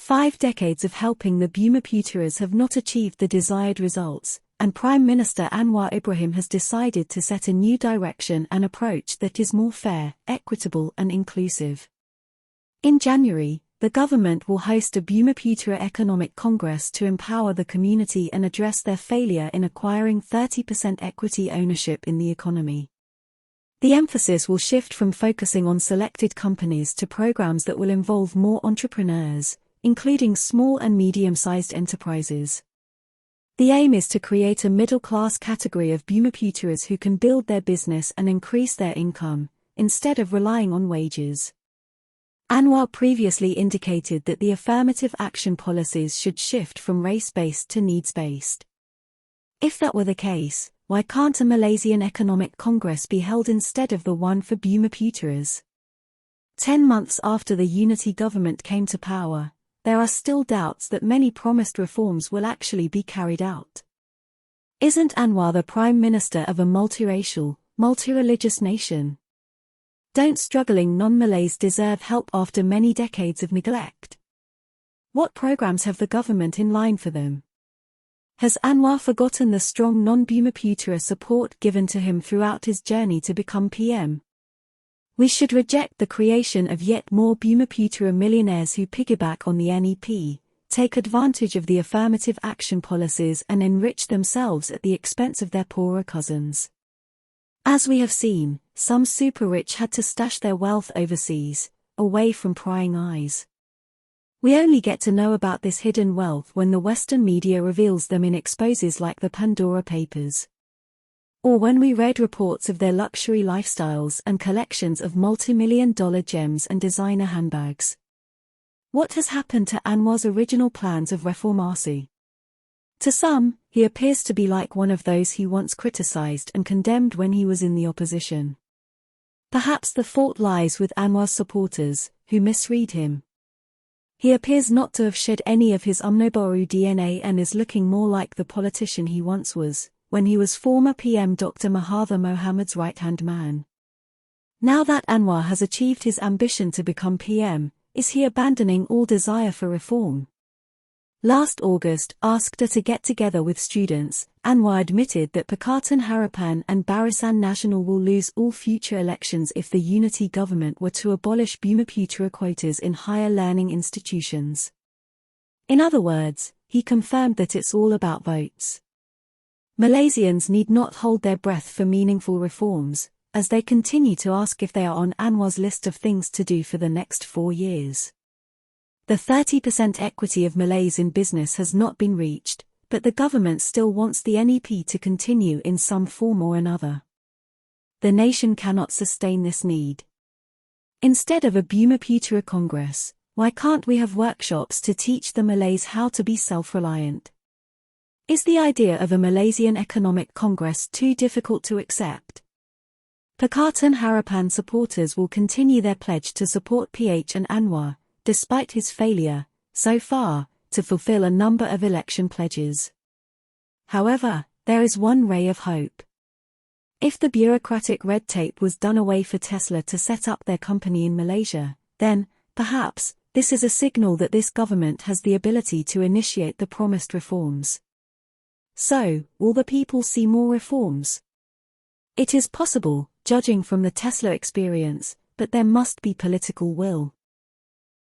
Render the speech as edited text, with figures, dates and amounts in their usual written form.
5 decades of helping the Bumiputeras have not achieved the desired results, and Prime Minister Anwar Ibrahim has decided to set a new direction and approach that is more fair, equitable and inclusive. In January, the government will host a Bumiputera Economic Congress to empower the community and address their failure in acquiring 30% equity ownership in the economy. The emphasis will shift from focusing on selected companies to programs that will involve more entrepreneurs, including small and medium-sized enterprises. The aim is to create a middle-class category of Bumiputeras who can build their business and increase their income, instead of relying on wages. Anwar previously indicated that the affirmative action policies should shift from race-based to needs-based. If that were the case, why can't a Malaysian Economic Congress be held instead of the one for Bumiputeras? 10 months after the unity government came to power, there are still doubts that many promised reforms will actually be carried out. Isn't Anwar the Prime Minister of a multiracial, multi-religious nation? Don't struggling non-Malays deserve help after many decades of neglect? What programs have the government in line for them? Has Anwar forgotten the strong non-Bumiputera support given to him throughout his journey to become PM? We should reject the creation of yet more Bumiputera millionaires who piggyback on the NEP, take advantage of the affirmative action policies and enrich themselves at the expense of their poorer cousins. As we have seen, some super-rich had to stash their wealth overseas, away from prying eyes. We only get to know about this hidden wealth when the Western media reveals them in exposes like the Pandora Papers. Or when we read reports of their luxury lifestyles and collections of multi-million-dollar gems and designer handbags. What has happened to Anwar's original plans of reformasi? To some, he appears to be like one of those he once criticized and condemned when he was in the opposition. Perhaps the fault lies with Anwar's supporters, who misread him. He appears not to have shed any of his UMNO Baru DNA and is looking more like the politician he once was, when he was former PM Dr. Mahathir Mohamad's right-hand man. Now that Anwar has achieved his ambition to become PM, is he abandoning all desire for reform? Last August, asked at a get-together with students, Anwar admitted that Pakatan Harapan and Barisan Nasional will lose all future elections if the unity government were to abolish Bumiputera quotas in higher learning institutions. In other words, he confirmed that it's all about votes. Malaysians need not hold their breath for meaningful reforms, as they continue to ask if they are on Anwar's list of things to do for the next 4 years. The 30% equity of Malays in business has not been reached, but the government still wants the NEP to continue in some form or another. The nation cannot sustain this need. Instead of a Bumiputera Congress, why can't we have workshops to teach the Malays how to be self-reliant? Is the idea of a Malaysian Economic Congress too difficult to accept? Pakatan Harapan supporters will continue their pledge to support PH and Anwar, despite his failure, so far, to fulfill a number of election pledges. However, there is one ray of hope. If the bureaucratic red tape was done away for Tesla to set up their company in Malaysia, then, perhaps, this is a signal that this government has the ability to initiate the promised reforms. So, will the people see more reforms? It is possible, judging from the Tesla experience, but there must be political will.